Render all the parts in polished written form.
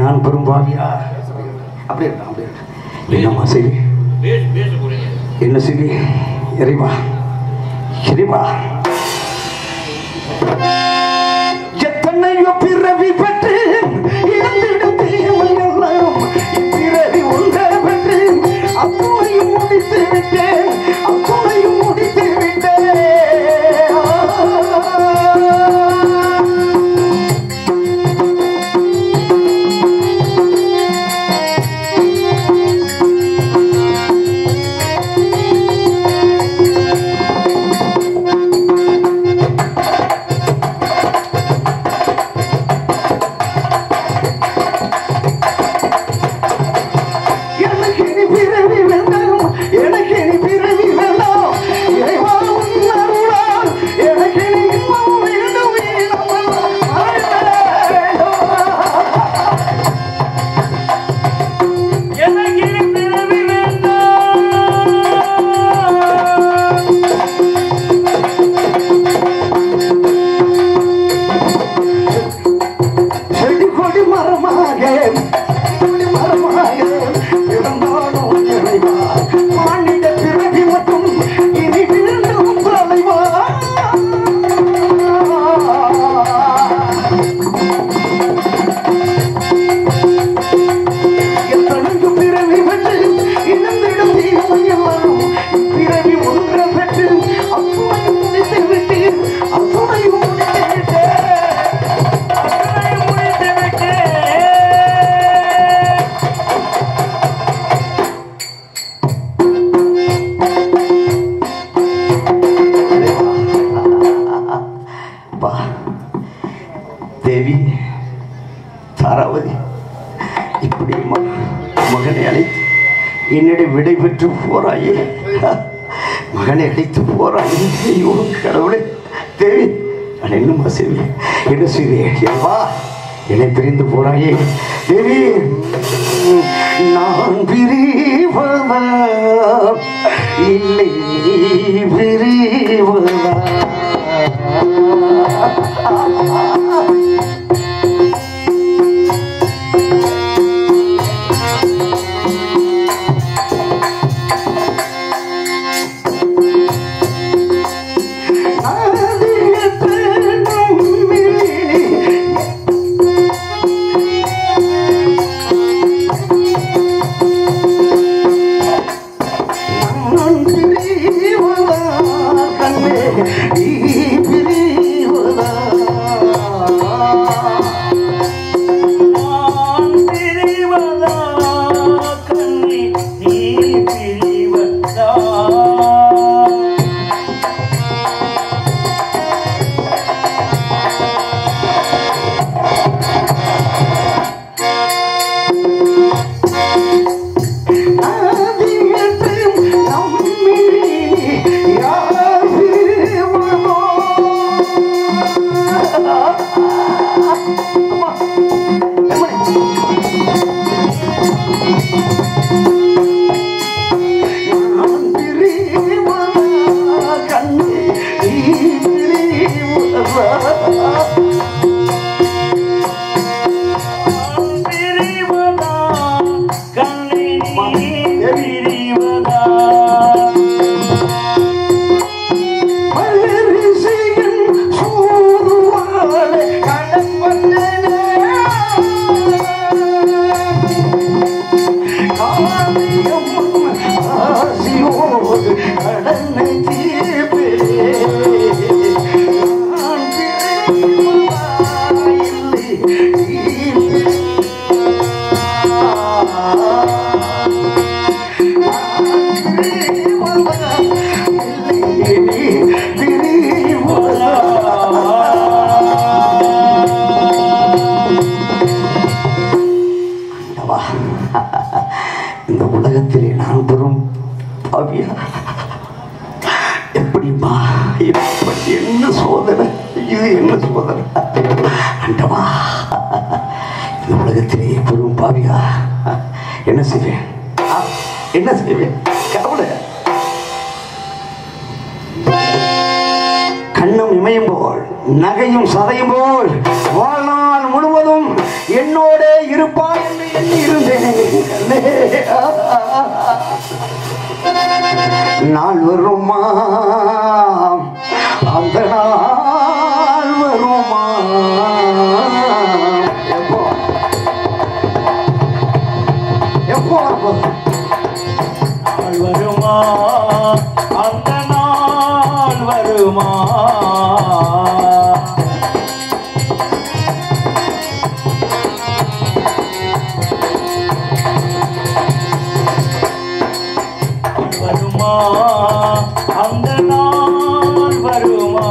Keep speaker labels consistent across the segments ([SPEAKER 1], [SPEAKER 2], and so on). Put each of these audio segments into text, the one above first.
[SPEAKER 1] நான் பெரும்பாவியா அப்படியே என்னம்மா செய்தி என்ன செய்தி இறைவா இறைவா எத்தனையோ பிறவி பெற்று பிறவி ஒன்றை பெற்று அத்துணையும் முடித்து விட்டேன் அத்துணையும் முடித்து விட்டேன் தேவி தாராவதி இப்படி மகனை அழைத்து என்னிடம் விடை பெற்று போறாயே மகனை அழைத்து போறாயே ஐயோ கடவுளே தேவி நான் என்னமா செய்வேன் என்ன செய்வேன் எல்வா என்னை பிரிந்து போறாயே தேவி நான் பிரிவதா இல்லை பிரிவதா இந்த உலகத்திலே நான் பெறும் பாவியா எப்படிமா எப்படி என்ன சோதனை இது என்ன சோதனை அண்டவா இந்த உலகத்திலே பெரும் பாவியா என்ன செய்வேன் என்ன செய்வேன் கடவுளே கண்ணும் இமையும் போல் நகையும் சதையும் போல் வாழ்நாள் முழுவதும் என்னோட இருப்பாய் என்று எண்ணி இருந்தேன் நாள் வருமா அந்த நாள் வருமா எப்போ எப்போ
[SPEAKER 2] நாள் வருமா அந்த நாள் வருமா வருமா அந்த நாள் வருமா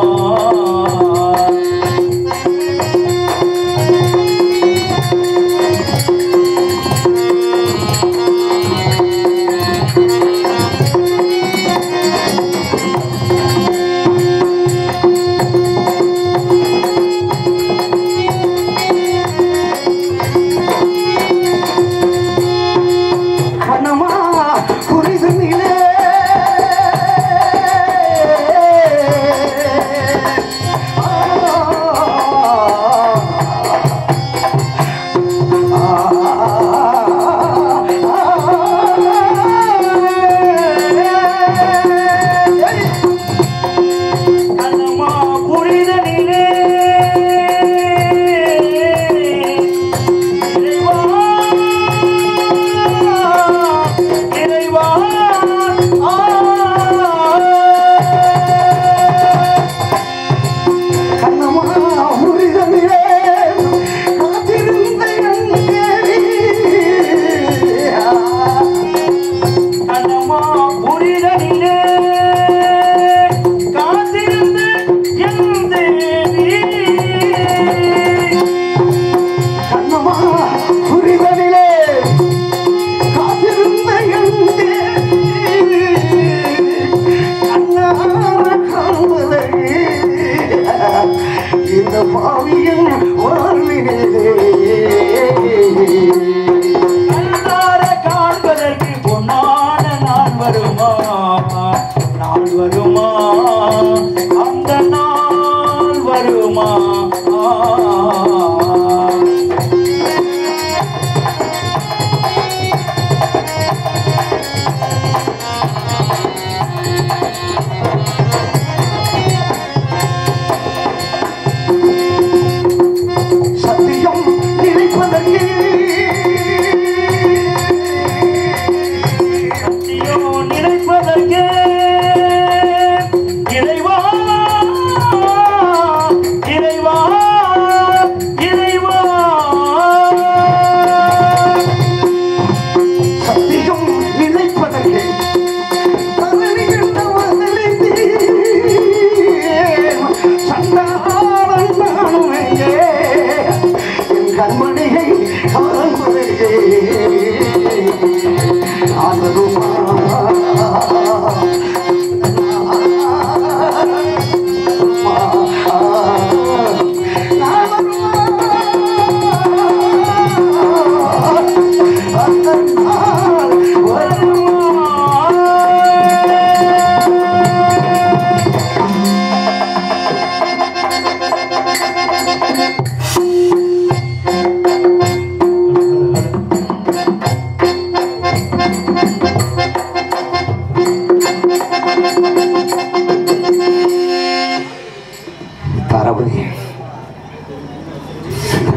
[SPEAKER 1] தளபதி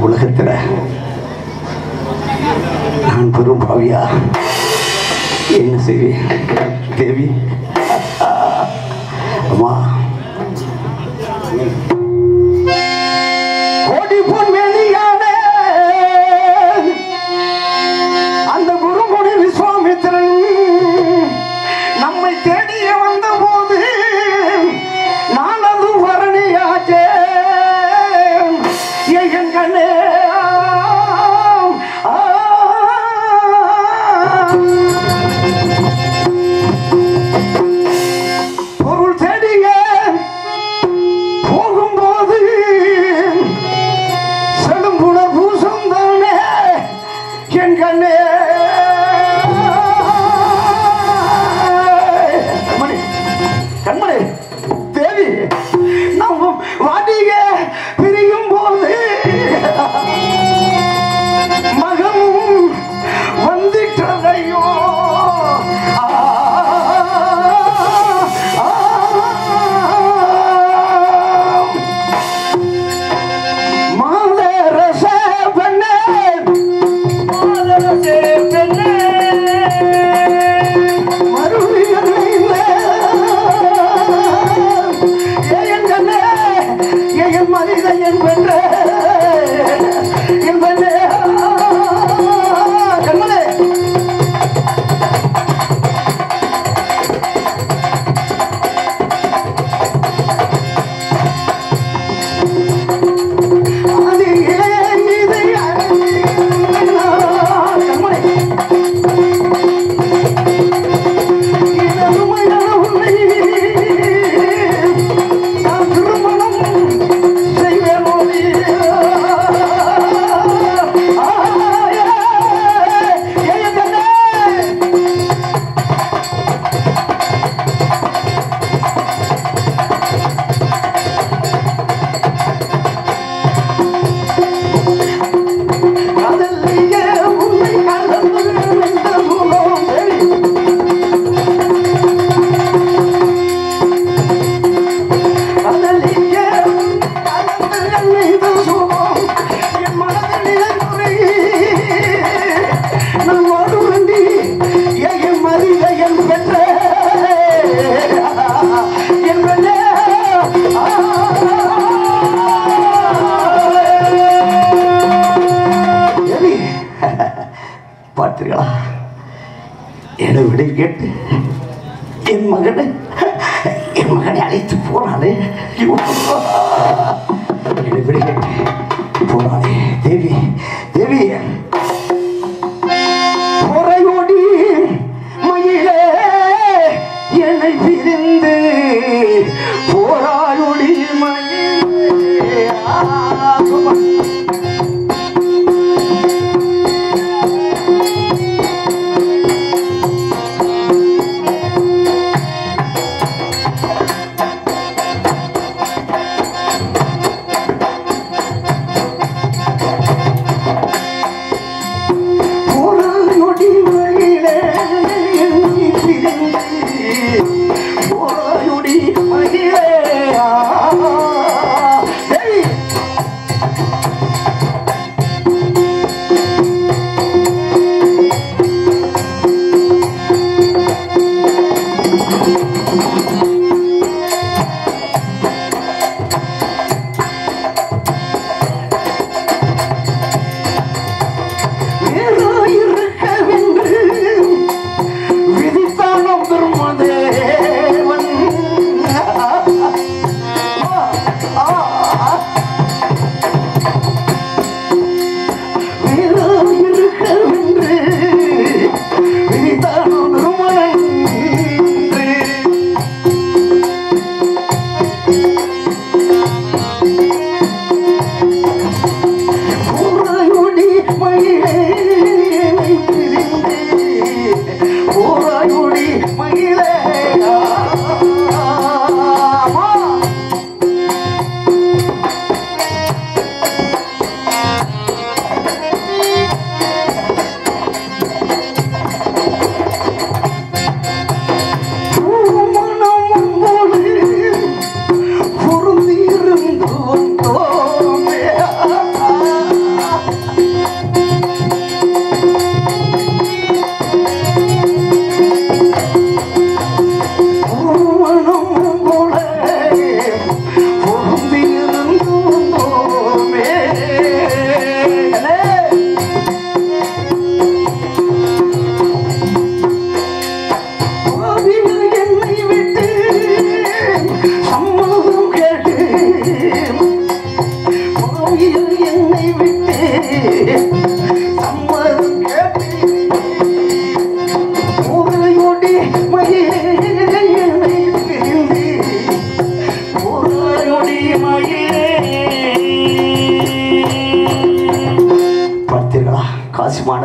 [SPEAKER 1] உலகத்தில் நான் பெரும் பாவியா என்ன செய்வேன் தேவி அம்மா கோடி பொன் வெளியான அந்த குருமுனி விஸ்வாமித்திரன் நம்மை தேடிய வந்த போது நான் அது வரணியாச்சே எங்கனே என் கண்ணே கண்மணி கண்மணி தேவி நாம் வாடிக பிரியும் போது மகமும் வந்துட்டதையோ பார்த்தீர்களா? என விடை கேட்டு என் மகனை அழைத்து போனாலே என விடை கேட்டு போனாலே தேவி தேவி பொறையோடி மயிலே என்னை பிரிந்து போராளொடி மயிலே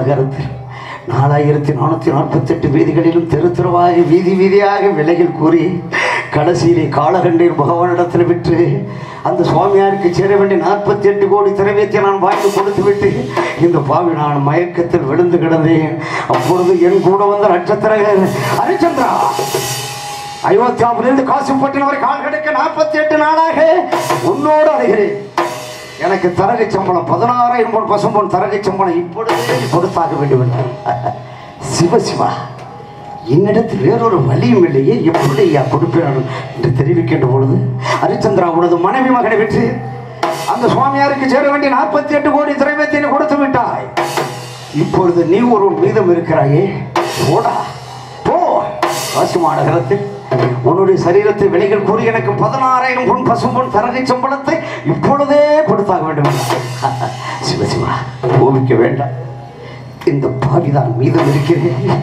[SPEAKER 1] மாநகரத்தில் 4448 வீதிகளிலும் தெரு தெருவாக வீதி வீதியாக விலைகள் கூறி கடைசியிலே காலகண்டீர் பகவானிடத்தில் விற்று அந்த சுவாமியாருக்கு சேர வேண்டிய 48 கோடி திரவியத்தை நான் வாங்கி கொடுத்து விட்டு இந்த பாவி நான் மயக்கத்தில் விழுந்து கிடந்தேன். அப்பொழுது என் கூட வந்த நட்சத்திரங்கள் ஹரிச்சந்திரா அயோத்தியாவிலிருந்து காசிப்பட்டினம் வரை கால் கிடைக்க 48 நாளாக உன்னோடு அடைகிறேன். எனக்கு தரகை சம்பளம் 16,000 பசும்பொன் தரகை சம்பளம் இப்பொழுதே கொடுத்தாக வேண்டும் என்றார். சிவசிவா, என்னிடத்தில் வேறொரு வழியும் இல்லையே, எப்படி ஐயா கொடுப்பேன் என்று தெரிவிக்கின்ற பொழுது, ஹரிச்சந்திரா உனது மனைவி மகனை விட்டு அந்த சுவாமியாருக்கு சேர வேண்டிய 48 கோடி திரவியத்தை கொடுத்து விட்டாய். இப்பொழுது நீ ஒரு மீதம் இருக்கிறாயே, போடா போ. காசி மாநகரத்தில் உன்னுடைய சரீரத்தை விலைகள் கூறி எனக்கு 16,000 பொன் பசும்பொன் தரகை சம்பளத்தை இப்பொழுதே கொடுத்தாக வேண்டும். சிவசிவா, கோபிக்க வேண்டாம். இந்த பாவிதான் மீதம் இருக்கிறேன்.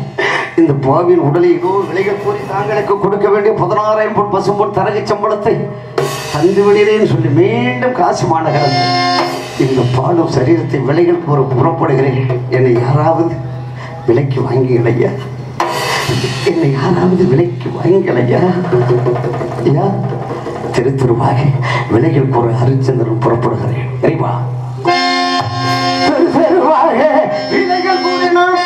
[SPEAKER 1] இந்த பாவியின் உடலை ஏதோ விலைகள் கூறி தாங்களுக்கு கொடுக்க வேண்டிய 16,000 பொன் பசும்பொன் தரகை சம்பளத்தை தந்து விடுகிறேன் சொல்லி மீண்டும் காசி மாநகரத்தில் இந்த பாலும் சரீரத்தை விலைகள் கூற புறப்படுகிறேன். என்னை யாராவது விலைக்கு வாங்கிக்கலையா? என்னை யாராவது விலைக்கு வாங்கிக்கலையா? ஐயா, திரு திருவாக விலைகள் கூற ஹரிச்சந்திரன் புறப்படுகிறேன். சரிவா, விலைகள் கூறினான்.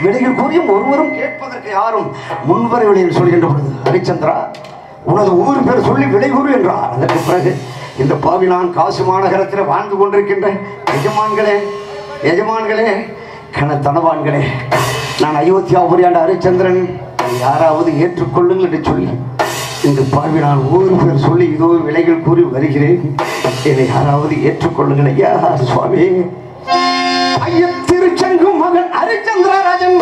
[SPEAKER 1] விலைகள் கூறியும் ஒருவரும் கேட்பதற்கு யாரும் முன்வரவில்லை என்று சொல்கின்ற பொழுது, ஹரிச்சந்திரா உனது ஊர் பேர் சொல்லி விலை கூறு என்றார். அதற்கு பிறகு இந்த பாவி நான் காசி மாநகரத்தில் வாழ்ந்து கொண்டிருக்கின்ற எஜமான்களே கனத்தனவான்களே, நான் அயோத்தியாபுரி ஆண்ட ஹரிச்சந்திரன், யாராவது ஏற்றுக்கொள்ளுங்கள் என்று சொல்லி இந்த பாவி நான் ஊர் பேர் சொல்லி இதோ விலைகள் கூறி வருகிறேன். என்னை யாராவது ஏற்றுக்கொள்ளுங்கள் ஐயா. சுவாமி, திருச்செங்கு மகன் ஹரிச்சந்திரராஜன்,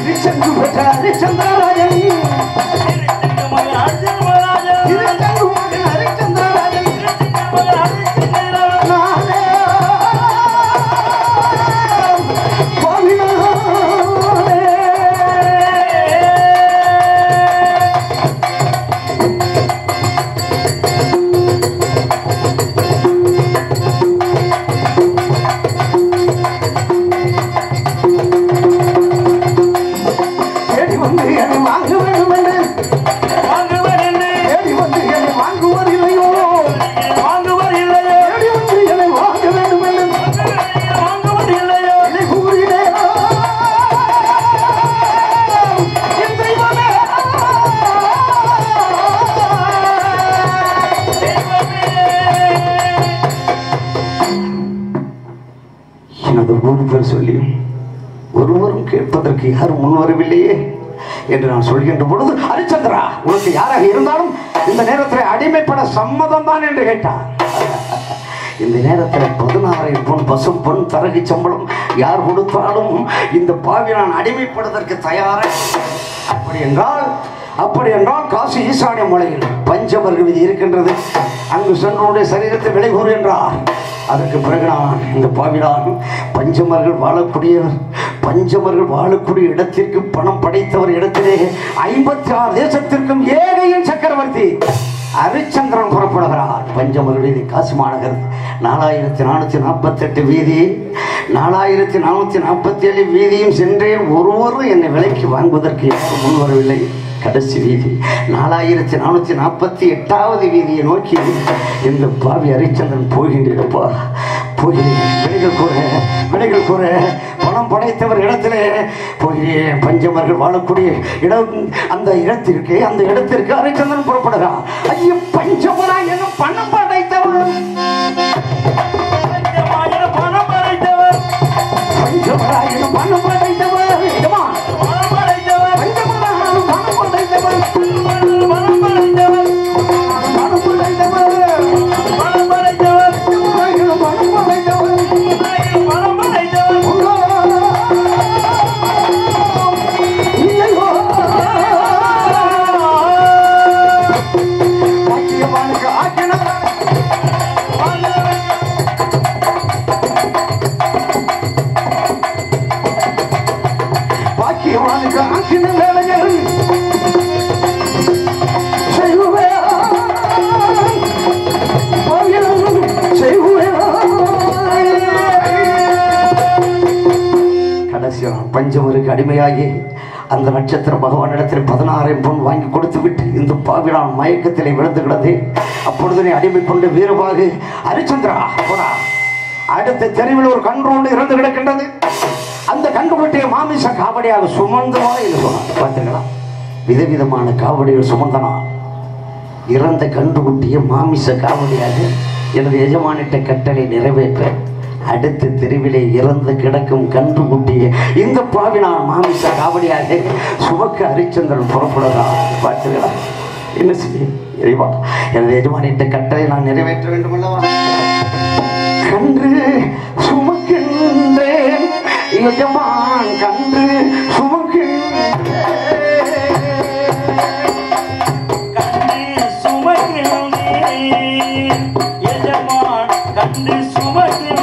[SPEAKER 1] திருச்செங்கு பெற்ற ஹரிச்சந்திரராஜன், திருச்செங்கு மகன் ஹரிச்சந்திரராஜன், நானே சொல்லி ஒருவரும் கேட்பதற்கு யாரும் முன்வரவில்லையே என்று நான் சொல்கின்ற பொழுது, ஹரிச்சந்திரா உனக்கு யாராக இருந்தாலும் இந்த நேரத்தில் அடிமைப்பட சம்மதம் தான் என்று கேட்டார். இந்த நேரத்தில் 16,000 பொன் பசும் பொன் தரகை சம்பளம் யார் கொடுத்தாலும் இந்த பாவி நான் அடிமைப்படுவதற்கு தயாராக. அப்படி என்றால் காசி ஈசானிய மலையில் பஞ்சமர்கள் விதி இருக்கின்றது, அங்கு சென்றுடைய சரீரத்தை விலை கூறு என்றார். அதற்கு பிறகு நான் இந்த பாவிடான் பஞ்சமர்கள் வாழக்கூடிய இடத்திற்கு பணம் படைத்தவர் இடத்திலே 56 தேசத்திற்கும் ஏகையின் சக்கரவர்த்தி ஹரிச்சந்திரன் புறப்படுகிறார். பஞ்சமர்கள் வீதி காசி மாநகர் 4448 வீதி, 4447 வீதியும் சென்றேன். ஒருவரும் என்னை விலைக்கு வாங்குவதற்கு முன்வரவில்லை. கடைசி வீதி 4448வது வீதியை நோக்கி இந்த பாவி ஹரிச்சந்திரன் போகின்றப்பா போகிறேன். விடைகள் கூற பணம் படைத்தவர் இடத்திலே போகிறேன். பஞ்சமர்கள் வாழக்கூடிய இடம் அந்த இடத்திற்கு ஹரிச்சந்திரன் புறப்படுகிறார். ஐயோ பஞ்சமரா எனும் பணம் படைத்தவர் பஞ்சமருக்கு அடிமையாகி அந்த நட்சத்திர பகவானிடத்தில் 16 பொன் வாங்கி கொடுத்து விட்டு இந்த பாவிடான் மயக்கத்திலே விழுந்து கிடந்து அப்பொழுதனை அடிமை கொண்டு வீரபாகு ஹரிச்சந்திரா போடா. அடுத்த தெருவில் ஒரு கன்றோடு இறந்து கிடக்கின்றது. அந்த கன்றுக்குட்டியை மாமிச காவடியாக சுமந்தவா என்று சொன்னார். பார்த்தீங்களா, விதவிதமான காவடிகள் சுமந்தனா. இறந்த கன்றுக்குட்டியை மாமிச காவடியாக எனது எஜமானிட்ட கட்டளை நிறைவேற்ற அடுத்த தெருவிலே இறந்து கிடக்கும் கன்றுக்குட்டியை இந்த பாவினான் மாமிச காவடியாக சுமக்க ஹரிச்சந்திரன் புறப்படுறா. பார்த்தீங்களா, என்ன செய்ய இறைவா, எனது எஜமானிட்ட கட்டளை நான் நிறைவேற்ற வேண்டும் அல்லவா. கன்று சுமக்கின்றேன் எஜமான், கன்று சுமக்கின்றேன் எஜமான், கன்று சுமக்கின்றேன்.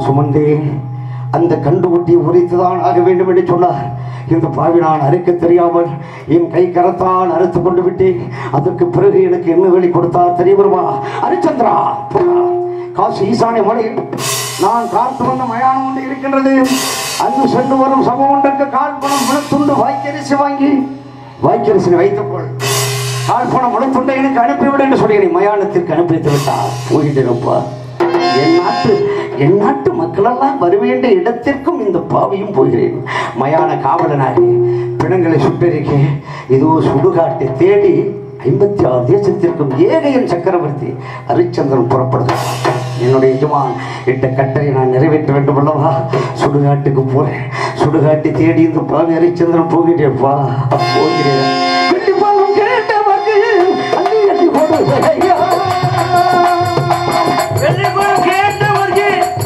[SPEAKER 1] சுமந்தேன். அந்த கண்டுகுட்டியை உரித்துதான் ஆக வேண்டும் என்று சொன்னார். இந்த பாவி நான் அறுக்க தெரியாமல் என் கை கரத்தான் அறுத்து கொண்டு விட்டேன். அதற்கு பிறகு எனக்கு என்ன வேலை கொடுத்தார் தெரியுமா? ஹரிச்சந்திரா, காசு ஈசானிய மலையில் நான் காத்து வந்த மயானம் ஒன்று இருக்கின்றது. அங்கு சென்று வரும் சமம் ஒன்றுக்கு கால் பணம் முளத்துண்டு வாய்க்கரிசி வாங்கி வாய்க்கரிசி வைத்துக்கொள், கால் பணம் முளத்துண்டை எனக்கு அனுப்பிவிடு என்று சொல்லி மயானத்திற்கு அனுப்பித்து விட்டார். போயிட்டேனப்பா, என் நாட்டு மக்களெல்லாம் வருவேண்ட இடத்திற்கும் இந்த பாவியும் போகிறேன். மயான காவலனாக பிணங்களை சுட்டரிக்க இதோ சுடுகாட்டை தேடி 56 தேசத்திற்கும் ஏகையன் சக்கரவர்த்தி ஹரிச்சந்திரன் புறப்படுகிறார். என்னுடைய எஜமான் இட்ட கட்டளை நான் நிறைவேற்ற வேண்டும் அல்லவா. சுடுகாட்டுக்கு போறேன். சுடுகாட்டை தேடி இந்த பாவி ஹரிச்சந்திரன் போகிறேன்ப்பா, போகிறேன்.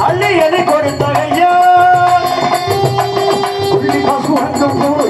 [SPEAKER 1] அள்ளி எதை கொடுத்தாங்க புள்ளி காசு வாங்க போது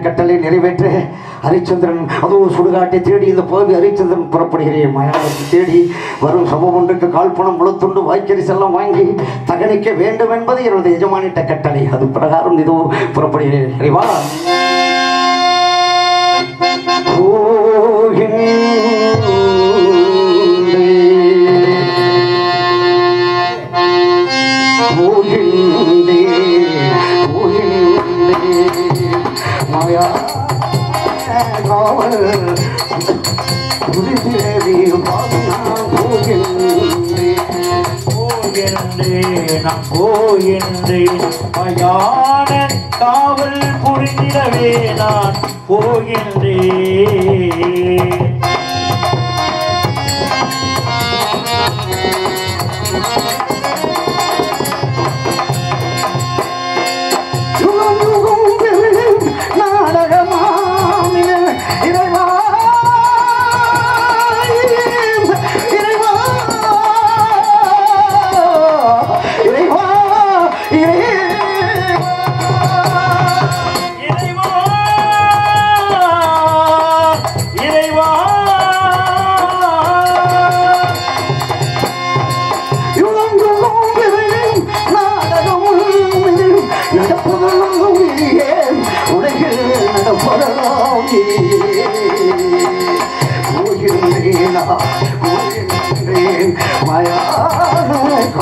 [SPEAKER 1] கட்டளை நிறைவேற்ற ஹரிச்சந்திரன் அதோ சுடுகாட்டை தேடி இந்த பகுதி ஹரிச்சந்திரன் புறப்படுகிறேன் மயானத்தை தேடி வரும் சமம் ஒன்றுக்கு கால்பணம் முழுத்துண்டு வாய்க்கறி செல்லம் வாங்கி தகனிக்க வேண்டும் என்பது எனது எஜமானிட்ட கட்டளை அது பிரகாரம் இதோ புறப்படுகிறேன் அறிவா
[SPEAKER 2] காவல் புரிந்திடவே நான் போகின்றேன்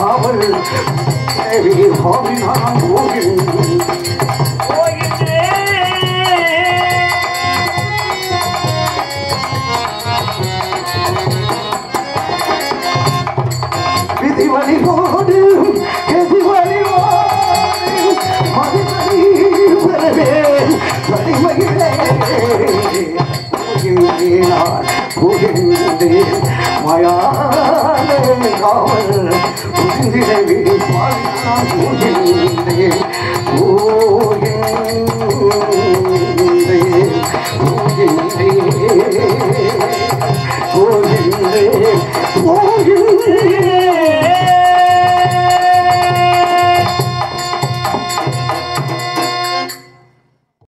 [SPEAKER 2] காவல் விதிவழிவோடு வலிமையிலே மயானே காவல் புரிந்திடவே நான் போகின்றேன் போகின்றேன்